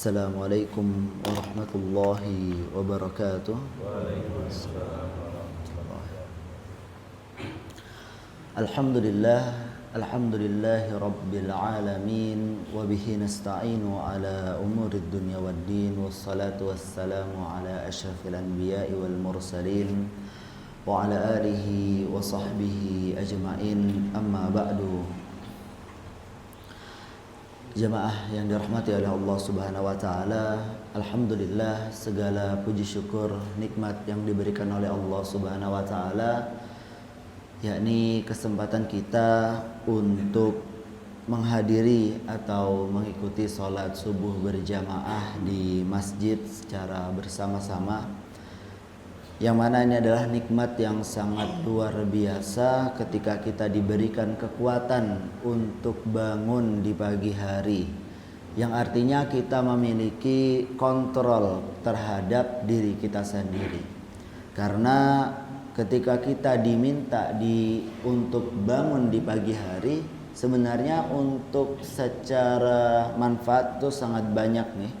Assalamualaikum warahmatullahi wabarakatuh. Waalaikumsalam warahmatullahi Alhamdulillah, alhamdulillahi rabbil alamin, wa bihi nasta'inu ala umurid dunya waddin, wassalatu wassalamu ala asyrafil anbiya'i wal mursalin wa ala alihi wa sahbihi ajma'in, amma ba'du. Jamaah yang dirahmati oleh Allah Subhanahu wa taala, alhamdulillah segala puji syukur nikmat yang diberikan oleh Allah Subhanahu wa taala, yakni kesempatan kita untuk menghadiri atau mengikuti sholat subuh berjamaah di masjid secara bersama-sama, yang mana ini adalah nikmat yang sangat luar biasa ketika kita diberikan kekuatan untuk bangun di pagi hari, yang artinya kita memiliki kontrol terhadap diri kita sendiri. Karena ketika kita diminta untuk bangun di pagi hari, sebenarnya untuk secara manfaat itu sangat banyak nih.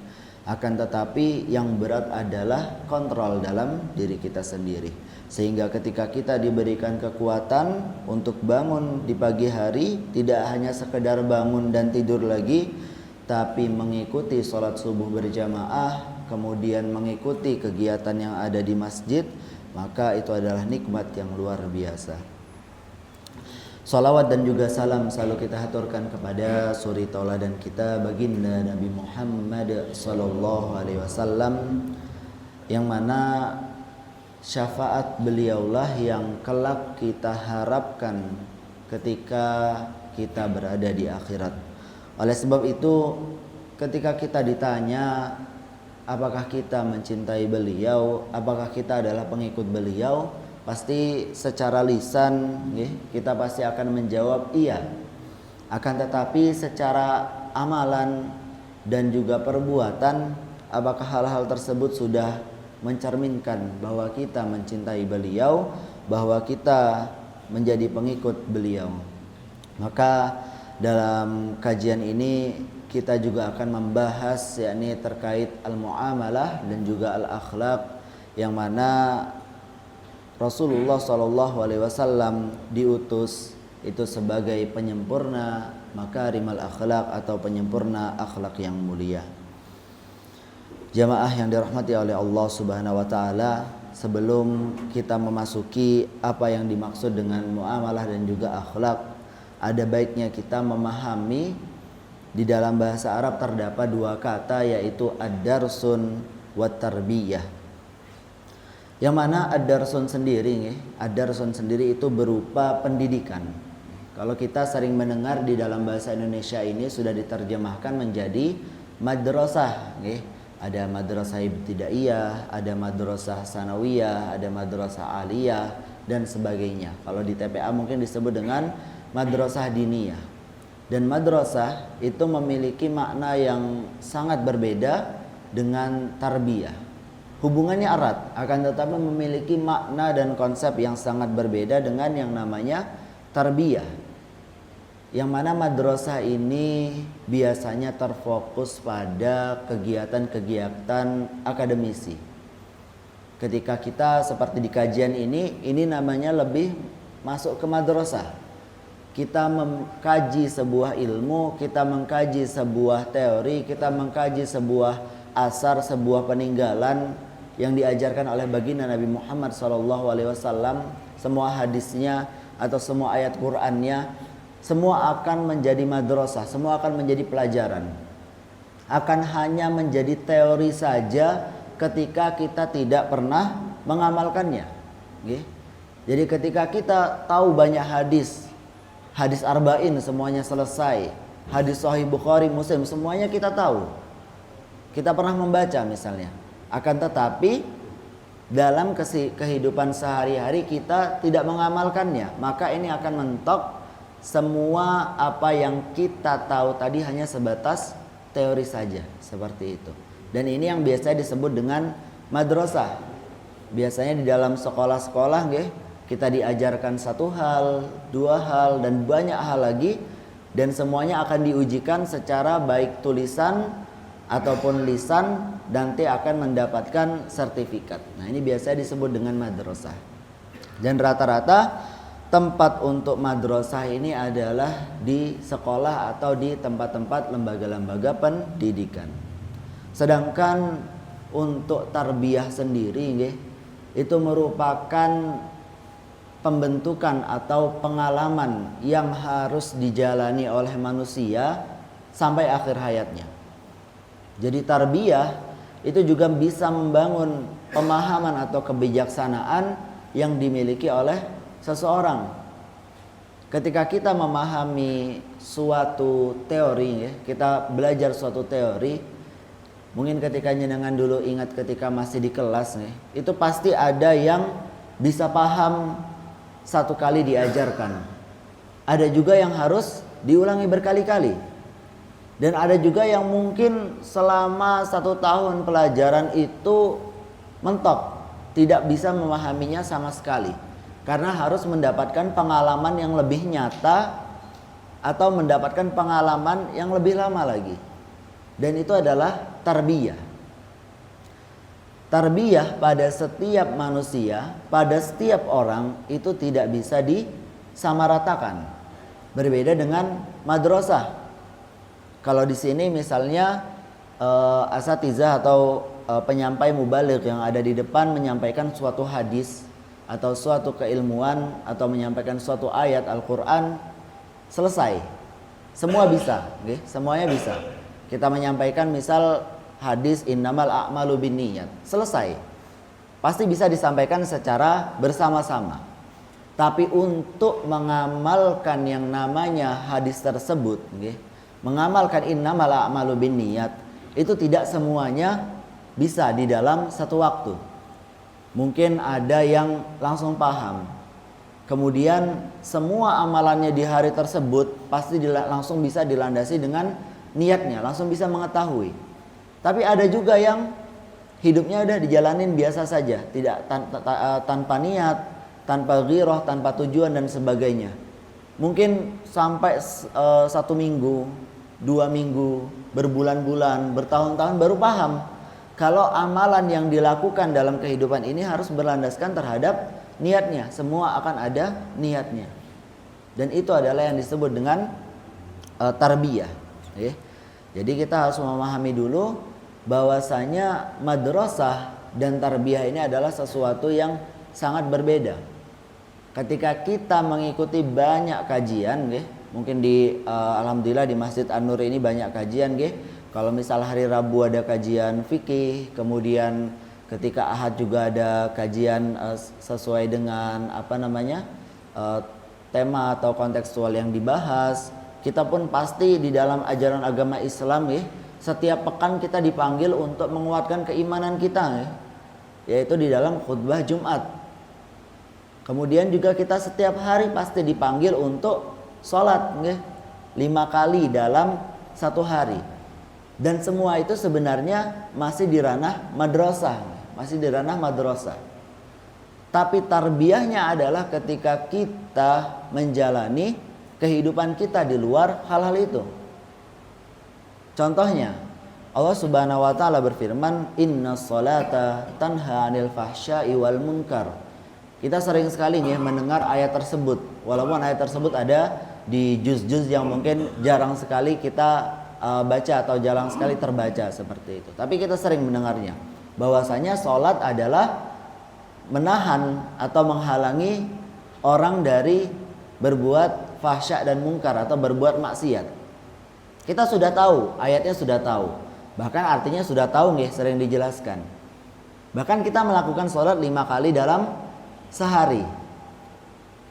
Akan tetapi yang berat adalah kontrol dalam diri kita sendiri. Sehingga ketika kita diberikan kekuatan untuk bangun di pagi hari, tidak hanya sekedar bangun dan tidur lagi, tapi mengikuti sholat subuh berjamaah, kemudian mengikuti kegiatan yang ada di masjid, maka itu adalah nikmat yang luar biasa. Salawat dan juga salam selalu kita haturkan kepada suri tauladan kita, baginda Nabi Muhammad sallallahu alaihi wasallam, yang mana syafaat beliaulah yang kelak kita harapkan ketika kita berada di akhirat. Oleh sebab itu, ketika kita ditanya apakah kita mencintai beliau, apakah kita adalah pengikut beliau, pasti secara lisan kita pasti akan menjawab iya. Akan tetapi secara amalan dan juga perbuatan, apakah hal-hal tersebut sudah mencerminkan bahwa kita mencintai beliau, bahwa kita menjadi pengikut beliau? Maka dalam kajian ini kita juga akan membahas yakni terkait al-muamalah dan juga al-akhlaq, yang mana Rasulullah SAW diutus itu sebagai penyempurna makarimal akhlak atau penyempurna akhlak yang mulia. Jamaah yang dirahmati oleh Allah Subhanahu wa taala, sebelum kita memasuki apa yang dimaksud dengan muamalah dan juga akhlak, ada baiknya kita memahami di dalam bahasa Arab terdapat dua kata, yaitu ad-darsun wa tarbiyah. Yang mana ad-darsun sendiri, ad-darsun sendiri itu berupa pendidikan. Kalau kita sering mendengar di dalam bahasa Indonesia ini sudah diterjemahkan menjadi madrasah, ada madrasah ibtidaiyah, ada madrasah sanawiyah, ada madrasah aliyah dan sebagainya. Kalau di TPA mungkin disebut dengan madrasah diniyah. Dan madrasah itu memiliki makna yang sangat berbeda dengan tarbiyah. Hubungannya erat, akan tetapi memiliki makna dan konsep yang sangat berbeda dengan yang namanya tarbiyah. Yang mana madrasah ini biasanya terfokus pada kegiatan-kegiatan akademisi. Ketika kita seperti di kajian ini namanya lebih masuk ke madrasah. Kita mengkaji sebuah ilmu, kita mengkaji sebuah teori, kita mengkaji sebuah asar, sebuah peninggalan yang diajarkan oleh baginda Nabi Muhammad SAW. Semua hadisnya atau semua ayat Qur'annya, semua akan menjadi madrasah, semua akan menjadi pelajaran. Akan hanya menjadi teori saja ketika kita tidak pernah mengamalkannya. Jadi ketika kita tahu banyak hadis arba'in semuanya selesai, hadis Sahih Bukhari, Muslim semuanya kita tahu, kita pernah membaca misalnya. Akan tetapi dalam kehidupan sehari-hari kita tidak mengamalkannya, maka ini akan mentok semua apa yang kita tahu tadi hanya sebatas teori saja, seperti itu. Dan ini yang biasanya disebut dengan madrasah. Biasanya di dalam sekolah-sekolah kita diajarkan satu hal, dua hal, dan banyak hal lagi, dan semuanya akan diujikan secara baik tulisan ataupun lisan, nanti akan mendapatkan sertifikat. Nah, ini biasa disebut dengan madrasah. Dan rata-rata tempat untuk madrasah ini adalah di sekolah atau di tempat-tempat lembaga-lembaga pendidikan. Sedangkan untuk tarbiyah sendiri itu merupakan pembentukan atau pengalaman yang harus dijalani oleh manusia sampai akhir hayatnya. Jadi tarbiyah itu juga bisa membangun pemahaman atau kebijaksanaan yang dimiliki oleh seseorang. Ketika kita memahami suatu teori, kita belajar suatu teori, mungkin ketika jenengan dulu ingat ketika masih di kelas, itu pasti ada yang bisa paham satu kali diajarkan. Ada juga yang harus diulangi berkali-kali. Dan ada juga yang mungkin selama 1 tahun pelajaran itu mentok, tidak bisa memahaminya sama sekali. Karena harus mendapatkan pengalaman yang lebih nyata atau mendapatkan pengalaman yang lebih lama lagi. Dan itu adalah tarbiyah. Tarbiyah pada setiap manusia, pada setiap orang itu tidak bisa disamaratakan. Berbeda dengan madrasah. Kalau di sini misalnya asatizah atau penyampai mubaligh yang ada di depan menyampaikan suatu hadis atau suatu keilmuan atau menyampaikan suatu ayat Al-Quran, selesai. Semua bisa, semuanya bisa. Kita menyampaikan misal hadis innamal a'malu binniyat, selesai. Pasti bisa disampaikan secara bersama-sama. Tapi untuk mengamalkan yang namanya hadis tersebut, mengamalkan innamal a'malu binniyat, itu tidak semuanya bisa di dalam satu waktu. Mungkin ada yang langsung paham. Kemudian semua amalannya di hari tersebut pasti langsung bisa dilandasi dengan niatnya, langsung bisa mengetahui. Tapi ada juga yang hidupnya udah dijalanin biasa saja, tidak tanpa niat, tanpa ghirah, tanpa tujuan dan sebagainya. Mungkin sampai 1 minggu, 2 minggu, berbulan-bulan, bertahun-tahun baru paham kalau amalan yang dilakukan dalam kehidupan ini harus berlandaskan terhadap niatnya. Semua akan ada niatnya. Dan itu adalah yang disebut dengan tarbiyah. Jadi kita harus memahami dulu bahwasanya madrasah dan tarbiyah ini adalah sesuatu yang sangat berbeda. Ketika kita mengikuti banyak kajian, mungkin di alhamdulillah di Masjid An-Nur ini banyak kajian, Kalau misal hari Rabu ada kajian fikih, kemudian ketika Ahad juga ada kajian sesuai dengan tema atau kontekstual yang dibahas. Kita pun pasti di dalam ajaran agama Islam, setiap pekan kita dipanggil untuk menguatkan keimanan kita, yaitu di dalam khutbah Jumat. Kemudian juga kita setiap hari pasti dipanggil untuk sholat, 5 kali dalam 1 hari. Dan semua itu sebenarnya masih di ranah madrasah, Tapi tarbiyahnya adalah ketika kita menjalani kehidupan kita di luar hal-hal itu. Contohnya, Allah Subhanahu wa taala berfirman, "Innas sholata tanha 'anil fahsya'i wal munkar." Kita sering sekali mendengar ayat tersebut, walaupun ayat tersebut ada di juz-juz yang mungkin jarang sekali kita baca atau jarang sekali terbaca seperti itu. Tapi kita sering mendengarnya, bahwasanya sholat adalah menahan atau menghalangi orang dari berbuat fahsya dan mungkar atau berbuat maksiat. Kita sudah tahu, ayatnya sudah tahu. Bahkan artinya sudah tahu, sering dijelaskan. Bahkan kita melakukan sholat 5 kali dalam sehari.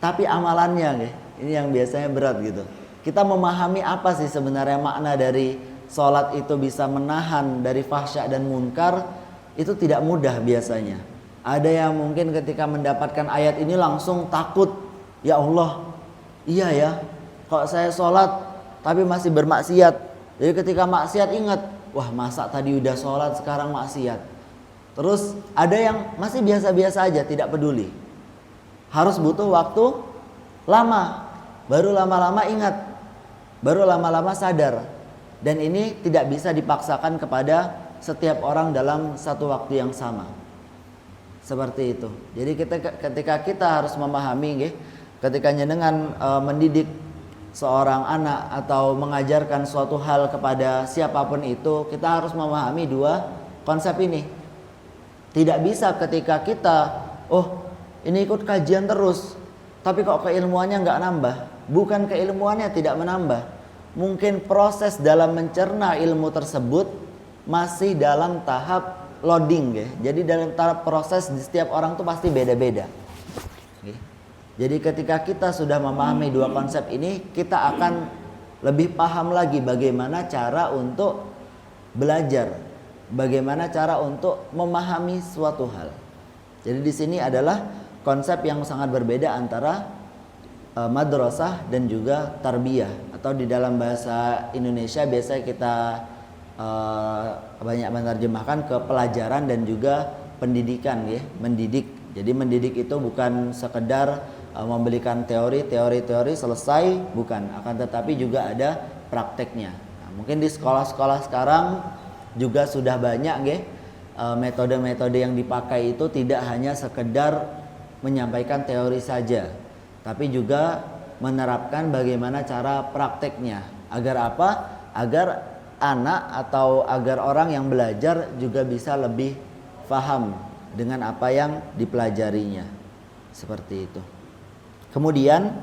Tapi amalannya, ini yang biasanya berat gitu. Kita memahami apa sih sebenarnya makna dari sholat itu bisa menahan dari fahsya dan munkar, itu tidak mudah biasanya. Ada yang mungkin ketika mendapatkan ayat ini langsung takut, ya Allah, iya ya, kok saya sholat tapi masih bermaksiat. Jadi ketika maksiat ingat, wah masa tadi udah sholat sekarang maksiat. Terus ada yang masih biasa-biasa aja, tidak peduli. Harus butuh waktu lama, baru lama-lama ingat, baru lama-lama sadar. Dan ini tidak bisa dipaksakan kepada setiap orang dalam satu waktu yang sama. Seperti itu. Jadi ketika kita harus memahami, ketika jenengan mendidik seorang anak atau mengajarkan suatu hal kepada siapapun itu, kita harus memahami dua konsep ini. Tidak bisa ketika kita, ini ikut kajian terus, tapi kok keilmuannya nggak nambah. Bukan keilmuannya tidak menambah, mungkin proses dalam mencerna ilmu tersebut masih dalam tahap loading, Jadi dalam tahap proses di setiap orang tuh pasti beda-beda. Jadi ketika kita sudah memahami dua konsep ini, kita akan lebih paham lagi bagaimana cara untuk belajar, bagaimana cara untuk memahami suatu hal. Jadi di sini adalah konsep yang sangat berbeda antara madrasah dan juga tarbiyah, atau di dalam bahasa Indonesia biasa kita banyak menerjemahkan ke pelajaran dan juga pendidikan, mendidik. Jadi mendidik itu bukan sekedar memberikan teori selesai, bukan, akan tetapi juga ada prakteknya. Nah, mungkin di sekolah-sekolah sekarang juga sudah banyak metode-metode yang dipakai itu tidak hanya sekedar menyampaikan teori saja, tapi juga menerapkan bagaimana cara prakteknya. Agar apa? Agar anak atau agar orang yang belajar juga bisa lebih paham dengan apa yang dipelajarinya. Seperti itu. Kemudian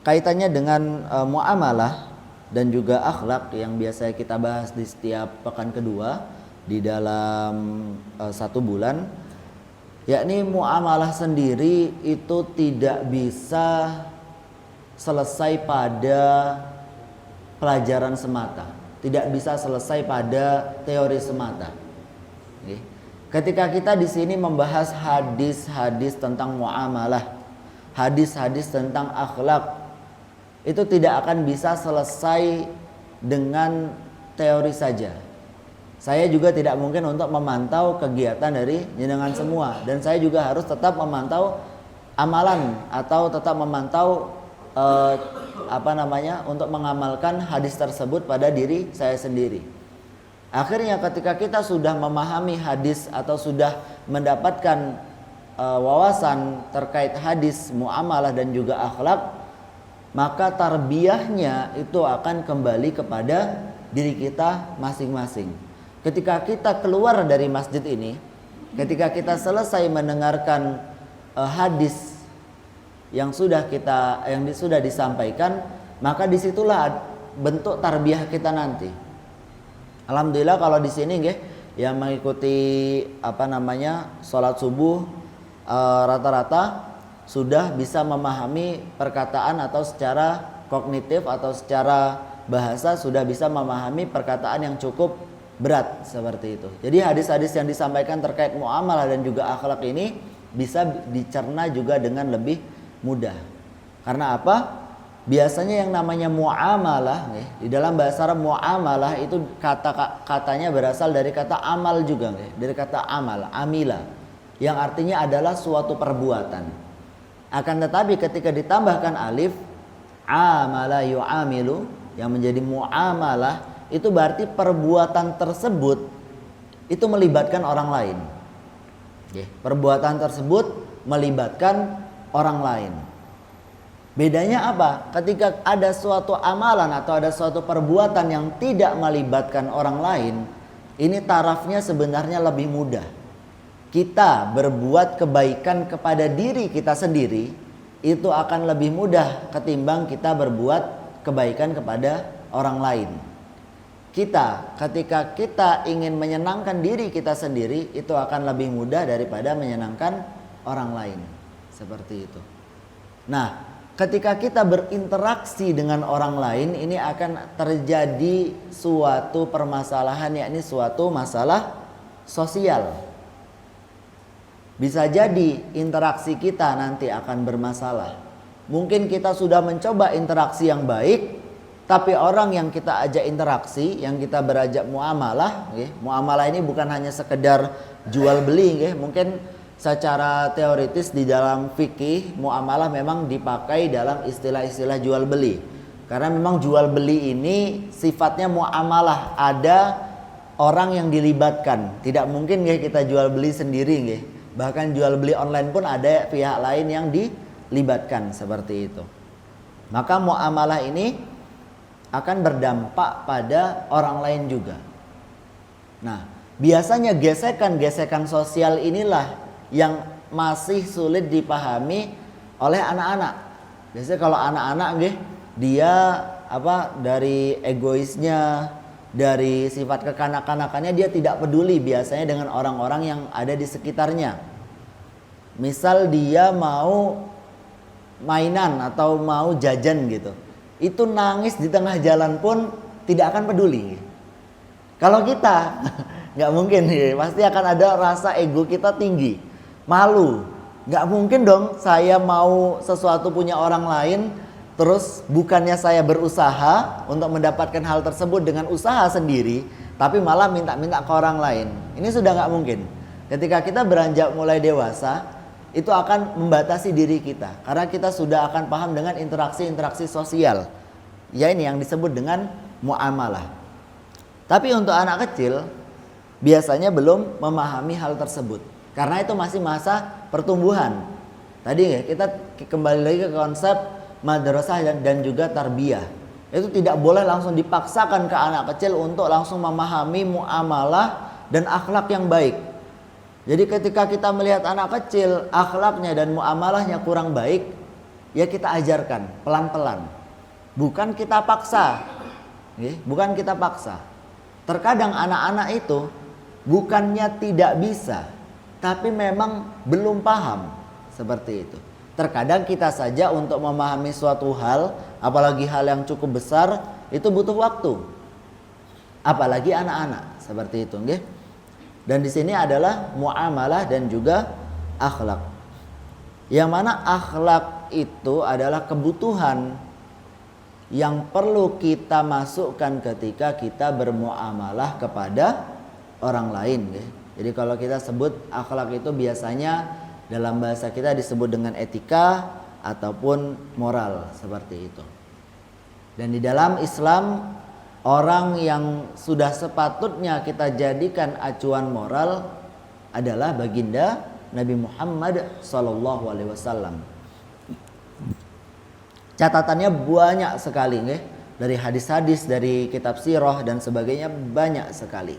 kaitannya dengan muamalah dan juga akhlak yang biasa kita bahas di setiap pekan kedua di dalam satu bulan, yakni muamalah sendiri itu tidak bisa selesai pada pelajaran semata, tidak bisa selesai pada teori semata. Ketika kita di sini membahas hadis-hadis tentang muamalah, hadis-hadis tentang akhlak, itu tidak akan bisa selesai dengan teori saja. Saya juga tidak mungkin untuk memantau kegiatan dari jenengan semua, dan saya juga harus tetap memantau amalan atau tetap memantau untuk mengamalkan hadis tersebut pada diri saya sendiri. Akhirnya ketika kita sudah memahami hadis atau sudah mendapatkan wawasan terkait hadis, muamalah dan juga akhlak, maka tarbiyahnya itu akan kembali kepada diri kita masing-masing. Ketika kita keluar dari masjid ini, ketika kita selesai mendengarkan hadis yang sudah disampaikan, maka disitulah bentuk tarbiyah kita nanti. Alhamdulillah kalau di sini yang mengikuti sholat subuh rata-rata sudah bisa memahami perkataan, atau secara kognitif atau secara bahasa sudah bisa memahami perkataan yang cukup berat seperti itu. Jadi hadis-hadis yang disampaikan terkait muamalah dan juga akhlak ini bisa dicerna juga dengan lebih mudah. Karena apa? Biasanya yang namanya muamalah, di dalam bahasa Arab muamalah itu katanya berasal dari kata amal juga, dari kata amal, amila, yang artinya adalah suatu perbuatan. Akan tetapi ketika ditambahkan alif, amala yu'amilu, yang menjadi muamalah, itu berarti perbuatan tersebut itu melibatkan orang lain. Perbuatan tersebut melibatkan orang lain. Bedanya apa? Ketika ada suatu amalan atau ada suatu perbuatan yang tidak melibatkan orang lain, ini tarafnya sebenarnya lebih mudah. Kita berbuat kebaikan kepada diri kita sendiri itu akan lebih mudah ketimbang kita berbuat kebaikan kepada orang lain. Ketika kita ingin menyenangkan diri kita sendiri, itu akan lebih mudah daripada menyenangkan orang lain. Seperti itu. Nah, ketika kita berinteraksi dengan orang lain, ini akan terjadi suatu permasalahan, yakni suatu masalah sosial. Bisa jadi interaksi kita nanti akan bermasalah. Mungkin kita sudah mencoba interaksi yang baik, tapi orang yang kita ajak interaksi, yang kita berajak muamalah, muamalah ini bukan hanya sekedar jual beli, mungkin secara teoritis di dalam fikih muamalah memang dipakai dalam istilah-istilah jual beli. Karena memang jual beli ini sifatnya muamalah, ada orang yang dilibatkan. Tidak mungkin nggih kita jual beli sendiri nggih. Bahkan jual beli online pun ada pihak lain yang dilibatkan seperti itu. Maka muamalah ini akan berdampak pada orang lain juga. Nah, biasanya gesekan-gesekan sosial inilah yang masih sulit dipahami oleh anak-anak. Biasanya kalau anak-anak nggih, dia dari egoisnya, dari sifat kekanak-kanakannya, dia tidak peduli biasanya dengan orang-orang yang ada di sekitarnya. Misal dia mau mainan atau mau jajan gitu, itu nangis di tengah jalan pun tidak akan peduli. Kalau kita nggak mungkin, pasti akan ada rasa ego kita tinggi, malu. Nggak mungkin dong saya mau sesuatu punya orang lain, terus bukannya saya berusaha untuk mendapatkan hal tersebut dengan usaha sendiri, tapi malah minta-minta ke orang lain. Ini sudah nggak mungkin. Ketika kita beranjak mulai dewasa, itu akan membatasi diri kita, karena kita sudah akan paham dengan interaksi-interaksi sosial. Ya, ini yang disebut dengan muamalah. Tapi untuk anak kecil biasanya belum memahami hal tersebut, karena itu masih masa pertumbuhan. Tadi ya, kita kembali lagi ke konsep madrasah dan juga tarbiyah. Itu tidak boleh langsung dipaksakan ke anak kecil untuk langsung memahami muamalah dan akhlak yang baik. Jadi ketika kita melihat anak kecil akhlaknya dan muamalahnya kurang baik, ya kita ajarkan pelan-pelan. Bukan kita paksa. Bukan kita paksa. Terkadang anak-anak itu bukannya tidak bisa, tapi memang belum paham seperti itu. Terkadang kita saja untuk memahami suatu hal, apalagi hal yang cukup besar, itu butuh waktu. Apalagi anak-anak seperti itu, nggih. Dan di sini adalah muamalah dan juga akhlak. Yang mana akhlak itu adalah kebutuhan yang perlu kita masukkan ketika kita bermuamalah kepada orang lain, nggih. Jadi kalau kita sebut akhlak itu biasanya dalam bahasa kita disebut dengan etika ataupun moral, seperti itu. Dan di dalam Islam, orang yang sudah sepatutnya kita jadikan acuan moral adalah baginda Nabi Muhammad SAW. Catatannya banyak sekali, nggih. Dari hadis-hadis, dari kitab sirah dan sebagainya, banyak sekali.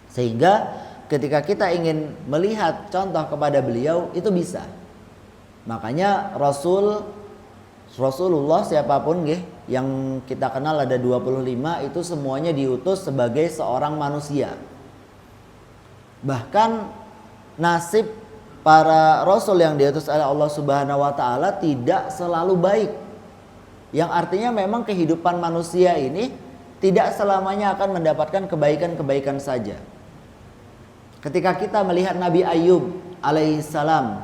Sehingga ketika kita ingin melihat contoh kepada beliau, itu bisa. Makanya Rasulullah siapapun nggih, yang kita kenal ada 25, itu semuanya diutus sebagai seorang manusia. Bahkan nasib para rasul yang diutus oleh Allah Subhanahu wa taala tidak selalu baik. Yang artinya memang kehidupan manusia ini tidak selamanya akan mendapatkan kebaikan-kebaikan saja. Ketika kita melihat Nabi Ayub alaihissalam,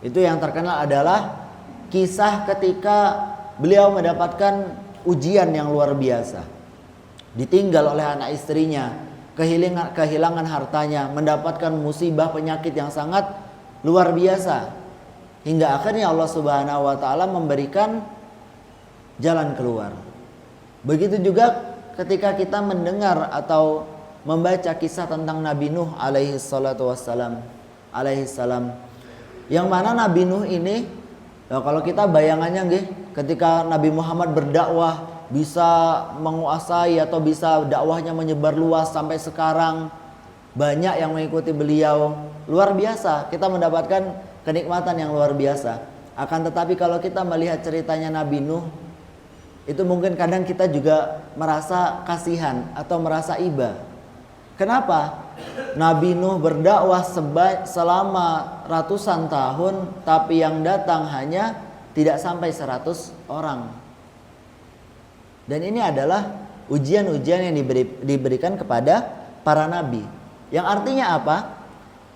itu yang terkenal adalah kisah ketika beliau mendapatkan ujian yang luar biasa. Ditinggal oleh anak istrinya, kehilangan hartanya, mendapatkan musibah penyakit yang sangat luar biasa. Hingga akhirnya Allah Subhanahu wa taala memberikan jalan keluar. Begitu juga ketika kita mendengar atau membaca kisah tentang Nabi Nuh alaihissalam, yang mana Nabi Nuh ini, kalau kita bayangannya nggih, ketika Nabi Muhammad berdakwah bisa menguasai atau bisa dakwahnya menyebar luas sampai sekarang, banyak yang mengikuti beliau, luar biasa, kita mendapatkan kenikmatan yang luar biasa. Akan tetapi kalau kita melihat ceritanya Nabi Nuh, itu mungkin kadang kita juga merasa kasihan atau merasa iba. Kenapa? Nabi Nuh berdakwah selama ratusan tahun, tapi yang datang hanya tidak sampai 100 orang. Dan ini adalah ujian-ujian yang diberikan kepada para nabi. Yang artinya apa?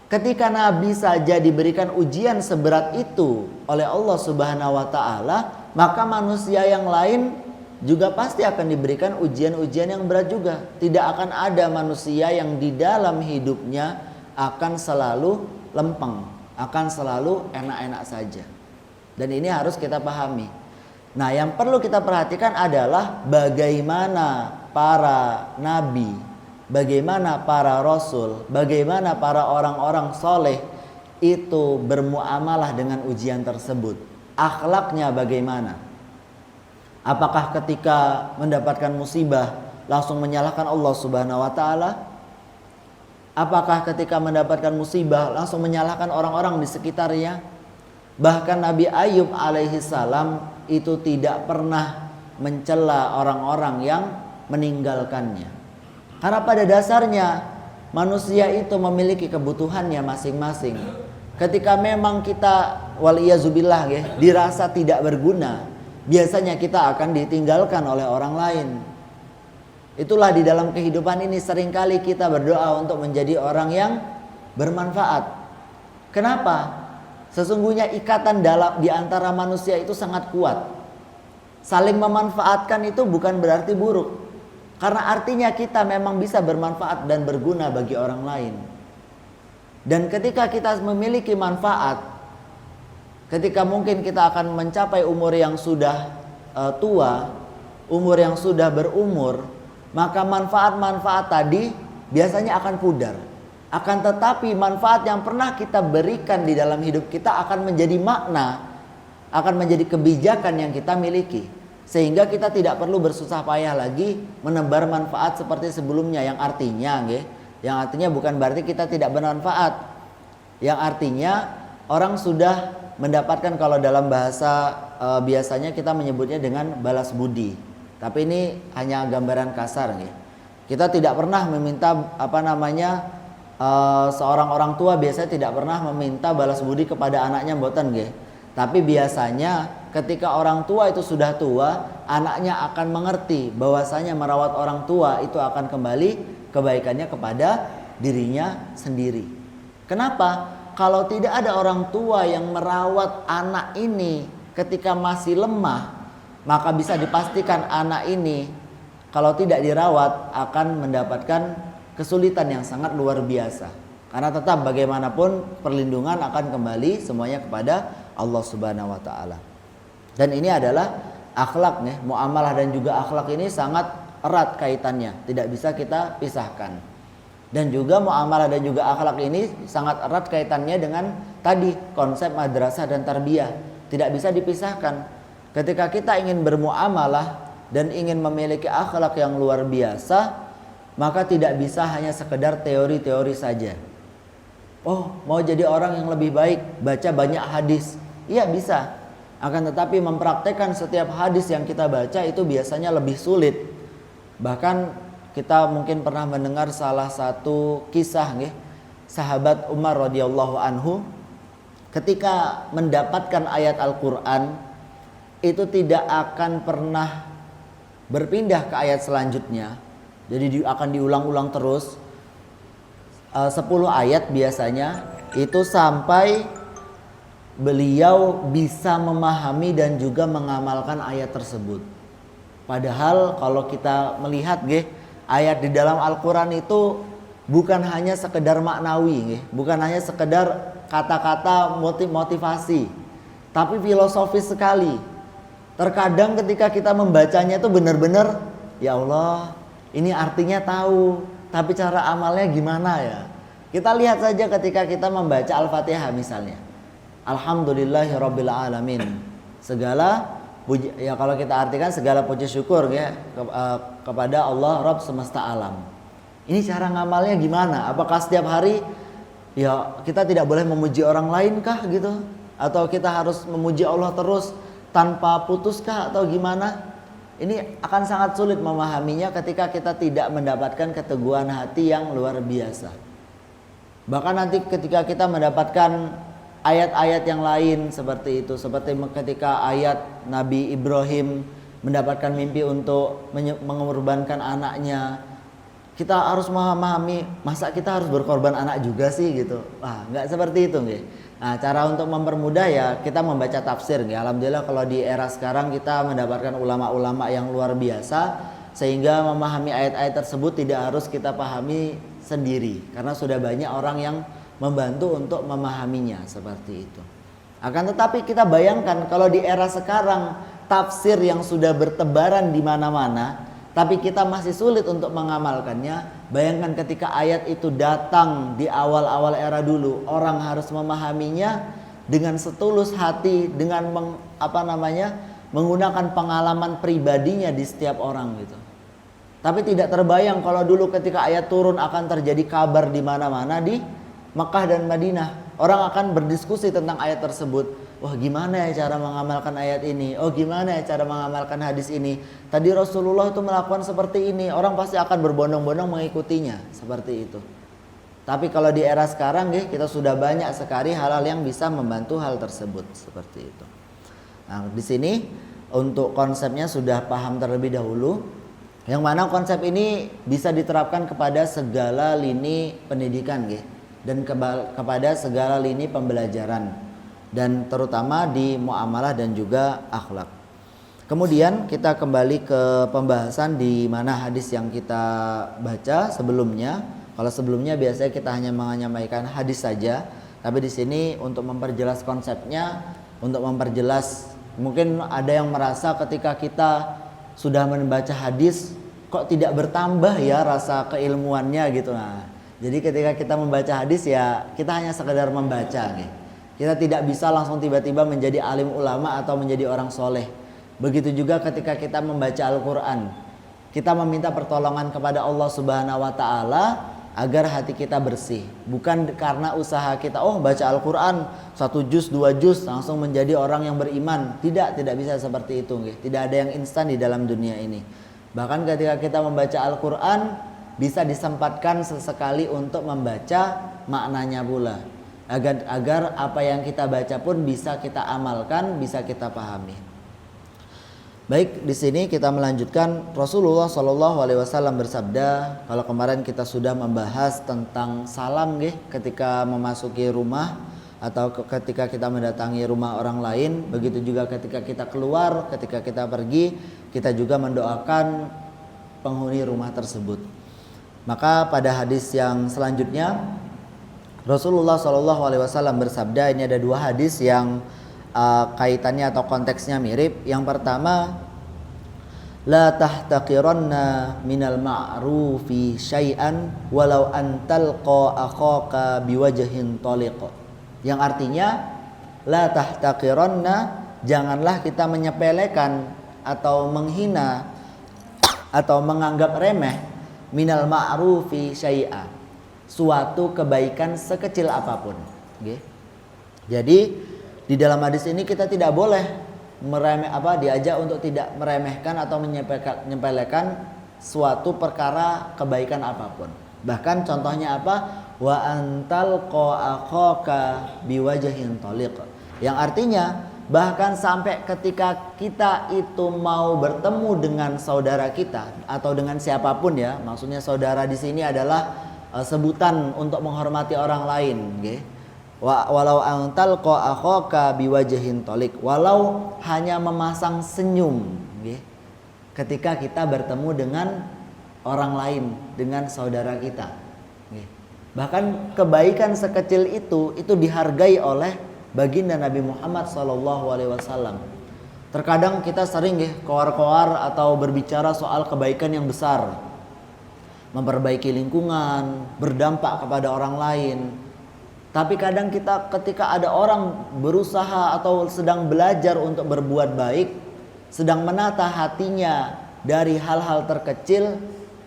Ketika nabi saja diberikan ujian seberat itu oleh Allah Subhanahu wa taala, maka manusia yang lain juga pasti akan diberikan ujian-ujian yang berat juga. Tidak akan ada manusia yang di dalam hidupnya akan selalu lempeng, akan selalu enak-enak saja. Dan ini harus kita pahami. Nah, yang perlu kita perhatikan adalah bagaimana para nabi, bagaimana para rasul, bagaimana para orang-orang soleh itu bermuamalah dengan ujian tersebut. Akhlaknya bagaimana? Apakah ketika mendapatkan musibah langsung menyalahkan Allah Subhanahu wa taala? Apakah ketika mendapatkan musibah langsung menyalahkan orang-orang di sekitarnya? Bahkan Nabi Ayub alaihi salam itu tidak pernah mencela orang-orang yang meninggalkannya. Karena pada dasarnya manusia itu memiliki kebutuhannya masing-masing. Ketika memang kita waliyazubillah ya, dirasa tidak berguna, biasanya kita akan ditinggalkan oleh orang lain. Itulah di dalam kehidupan ini seringkali kita berdoa untuk menjadi orang yang bermanfaat. Kenapa? Sesungguhnya ikatan di antara manusia itu sangat kuat. Saling memanfaatkan itu bukan berarti buruk. Karena artinya kita memang bisa bermanfaat dan berguna bagi orang lain. Dan ketika kita memiliki manfaat, ketika mungkin kita akan mencapai umur yang sudah tua, umur yang sudah berumur, maka manfaat-manfaat tadi biasanya akan pudar. Akan tetapi manfaat yang pernah kita berikan di dalam hidup kita akan menjadi makna, akan menjadi kebijakan yang kita miliki. Sehingga kita tidak perlu bersusah payah lagi menebar manfaat seperti sebelumnya. Yang artinya bukan berarti kita tidak bermanfaat. Yang artinya orang sudah mendapatkan, kalau dalam bahasa biasanya kita menyebutnya dengan balas budi. Tapi ini hanya gambaran kasar. Kita tidak pernah meminta seorang orang tua biasanya tidak pernah meminta balas budi kepada anaknya, mboten nggih. Tapi biasanya ketika orang tua itu sudah tua, anaknya akan mengerti bahwasanya merawat orang tua itu akan kembali kebaikannya kepada dirinya sendiri. Kenapa? Kalau tidak ada orang tua yang merawat anak ini ketika masih lemah, maka bisa dipastikan anak ini kalau tidak dirawat akan mendapatkan kesulitan yang sangat luar biasa. Karena tetap bagaimanapun perlindungan akan kembali semuanya kepada Allah Subhanahu wa taala. Dan ini adalah akhlak nih, muamalah dan juga akhlak ini sangat erat kaitannya, tidak bisa kita pisahkan. Dan juga muamalah dan juga akhlak ini sangat erat kaitannya dengan tadi konsep madrasah dan tarbiyah, tidak bisa dipisahkan. Ketika kita ingin bermuamalah dan ingin memiliki akhlak yang luar biasa, maka tidak bisa hanya sekedar teori-teori saja. Oh, mau jadi orang yang lebih baik, baca banyak hadis. Iya bisa. Akan tetapi mempraktekkan setiap hadis yang kita baca itu biasanya lebih sulit. Bahkan kita mungkin pernah mendengar salah satu kisah sahabat Umar radhiyallahu anhu ketika mendapatkan ayat Al-Qur'an itu tidak akan pernah berpindah ke ayat selanjutnya. Jadi akan diulang-ulang terus 10 ayat biasanya itu sampai beliau bisa memahami dan juga mengamalkan ayat tersebut. Padahal kalau kita melihat ayat di dalam Al-Quran itu bukan hanya sekedar maknawi, bukan hanya sekedar kata-kata motivasi, tapi filosofis sekali. Terkadang ketika kita membacanya itu benar-benar, ya Allah, ini artinya tahu, tapi cara amalnya gimana ya? Kita lihat saja ketika kita membaca Al-Fatihah misalnya. Alhamdulillahirabbil alamin. Segala puji, ya kalau kita artikan segala puji syukur kepada Allah Rabb semesta alam. Ini cara ngamalnya gimana? Apakah setiap hari ya kita tidak boleh memuji orang lain kah gitu? Atau kita harus memuji Allah terus tanpa putus kah atau gimana? Ini akan sangat sulit memahaminya ketika kita tidak mendapatkan keteguhan hati yang luar biasa. Bahkan nanti ketika kita mendapatkan ayat-ayat yang lain seperti itu, seperti ketika ayat Nabi Ibrahim mendapatkan mimpi untuk mengorbankan anaknya, kita harus memahami, masa kita harus berkorban anak juga sih gitu. Wah, nggak seperti itu nggih. Nah, cara untuk mempermudah ya kita membaca tafsir nggih. Alhamdulillah kalau di era sekarang kita mendapatkan ulama-ulama yang luar biasa sehingga memahami ayat-ayat tersebut tidak harus kita pahami sendiri karena sudah banyak orang yang membantu untuk memahaminya seperti itu. Akan tetapi kita bayangkan kalau di era sekarang tafsir yang sudah bertebaran di mana-mana, tapi kita masih sulit untuk mengamalkannya. Bayangkan ketika ayat itu datang di awal-awal era dulu, orang harus memahaminya dengan setulus hati, dengan menggunakan pengalaman pribadinya di setiap orang gitu. Tapi tidak terbayang kalau dulu ketika ayat turun akan terjadi kabar di mana-mana di Mekah dan Madinah. Orang akan berdiskusi tentang ayat tersebut. Wah, gimana ya cara mengamalkan ayat ini? Oh, gimana ya cara mengamalkan hadis ini? Tadi Rasulullah itu melakukan seperti ini. Orang pasti akan berbondong-bondong mengikutinya seperti itu. Tapi kalau di era sekarang kita sudah banyak sekali hal-hal yang bisa membantu hal tersebut seperti itu. Nah, di sini untuk konsepnya sudah paham terlebih dahulu. Yang mana konsep ini bisa diterapkan kepada segala lini pendidikan dan kepada segala lini pembelajaran, dan terutama di muamalah dan juga akhlak. Kemudian kita kembali ke pembahasan di mana hadis yang kita baca sebelumnya. Kalau sebelumnya biasanya kita hanya menyampaikan hadis saja, tapi di sini untuk memperjelas konsepnya, untuk memperjelas, mungkin ada yang merasa ketika kita sudah membaca hadis kok tidak bertambah ya rasa keilmuannya gitu. Nah, jadi ketika kita membaca hadis ya kita hanya sekedar membaca Kita tidak bisa langsung tiba-tiba menjadi alim ulama atau menjadi orang soleh. Begitu juga ketika kita membaca Al-Quran, kita meminta pertolongan kepada Allah Subhanahu wa Ta'ala agar hati kita bersih. Bukan karena usaha kita, baca Al-Quran 1 juz 2 juz langsung menjadi orang yang beriman. Tidak bisa seperti itu. Tidak ada yang instan di dalam dunia ini. Bahkan ketika kita membaca Al-Quran, bisa disempatkan sesekali untuk membaca maknanya pula, agar apa yang kita baca pun bisa kita amalkan, bisa kita pahami. Baik, di sini kita melanjutkan. Rasulullah SAW bersabda, kalau kemarin kita sudah membahas tentang salam ketika memasuki rumah atau ketika kita mendatangi rumah orang lain, begitu juga ketika kita keluar, ketika kita pergi, kita juga mendoakan penghuni rumah tersebut. Maka pada hadis yang selanjutnya Rasulullah SAW bersabda, ini ada 2 hadis yang kaitannya atau konteksnya mirip. Yang pertama, la tahtaqiranna minal ma'rufi syai'an walau an talqa akhaka biwajhin taliq. Yang artinya, la tahtaqiranna, janganlah kita menyepelekan atau menghina atau menganggap remeh minal ma'rufi syai'a, suatu kebaikan sekecil apapun. Jadi di dalam hadis ini kita tidak boleh diajak untuk tidak meremehkan atau menyepelekan suatu perkara kebaikan apapun. Bahkan contohnya apa? Wa antal akhaka biwajhin taliq. Yang artinya bahkan sampai ketika kita itu mau bertemu dengan saudara kita atau dengan siapapun ya, maksudnya saudara di sini adalah sebutan untuk menghormati orang lain, walau antal akhaka biwajhin taliq, walau hanya memasang senyum ketika kita bertemu dengan orang lain, dengan saudara kita. Bahkan kebaikan sekecil itu dihargai oleh baginda Nabi Muhammad SAW. Terkadang kita sering koar-koar atau berbicara soal kebaikan yang besar, memperbaiki lingkungan, berdampak kepada orang lain. Tapi kadang kita ketika ada orang berusaha atau sedang belajar untuk berbuat baik, sedang menata hatinya dari hal-hal terkecil,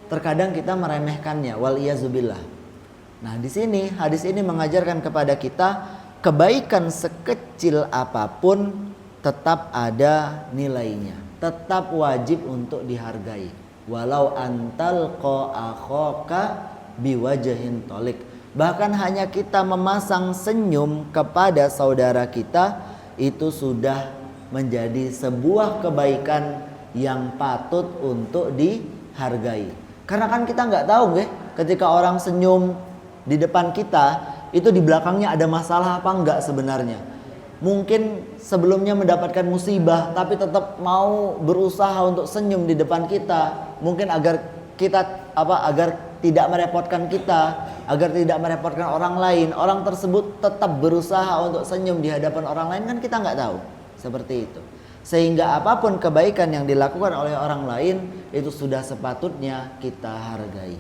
terkadang kita meremehkannya, wal iyazubillah. Nah, di sini hadis ini mengajarkan kepada kita kebaikan sekecil apapun tetap ada nilainya, tetap wajib untuk dihargai. Walau antal akhaka biwajhin taliq. Bahkan hanya kita memasang senyum kepada saudara kita itu sudah menjadi sebuah kebaikan yang patut untuk dihargai. Karena kan kita nggak tahu ketika orang senyum di depan kita itu di belakangnya ada masalah apa enggak sebenarnya. Mungkin sebelumnya mendapatkan musibah tapi tetap mau berusaha untuk senyum di depan kita. Mungkin agar tidak merepotkan kita, agar tidak merepotkan orang lain. Orang tersebut tetap berusaha untuk senyum di hadapan orang lain, kan kita enggak tahu. Seperti itu. Sehingga apapun kebaikan yang dilakukan oleh orang lain itu sudah sepatutnya kita hargai.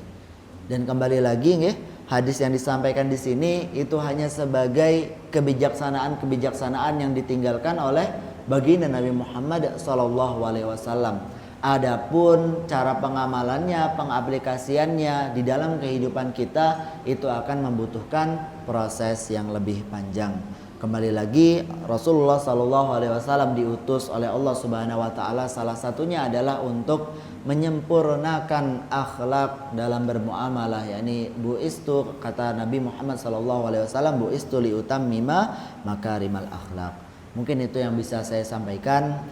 Dan kembali lagi nggih, hadis yang disampaikan di sini itu hanya sebagai kebijaksanaan yang ditinggalkan oleh baginda Nabi Muhammad SAW. Adapun cara pengamalannya, pengaplikasiannya di dalam kehidupan kita itu akan membutuhkan proses yang lebih panjang. Kembali lagi, Rasulullah SAW diutus oleh Allah Subhanahu Wa Taala salah satunya adalah untuk menyempurnakan akhlak dalam bermuamalah. yakni buistu, kata Nabi Muhammad SAW, buistu liutammima makarimal akhlak. Mungkin itu yang bisa saya sampaikan.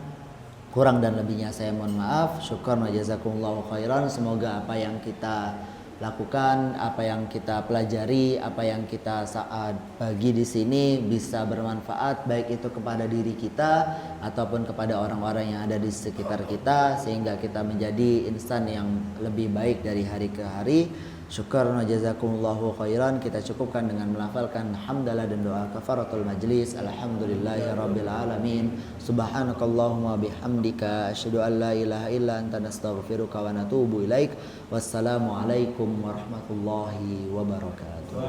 Kurang dan lebihnya saya mohon maaf. Syukran wa jazakumullahu khairan. Semoga apa yang kita lakukan, apa yang kita pelajari, apa yang kita saat bagi di sini bisa bermanfaat baik itu kepada diri kita ataupun kepada orang-orang yang ada di sekitar kita, sehingga kita menjadi insan yang lebih baik dari hari ke hari. Syukran wa jazakumullahu khairan. Kita cukupkan dengan melafalkan hamdalah dan doa kafaratul majlis. Alhamdulillahirabbil alamin. Subhanakallahumma bihamdika asyhadu an la ilaha illa anta nastaghfiruka wa natubu ilaik. Wassalamualaikum warahmatullahi wabarakatuh.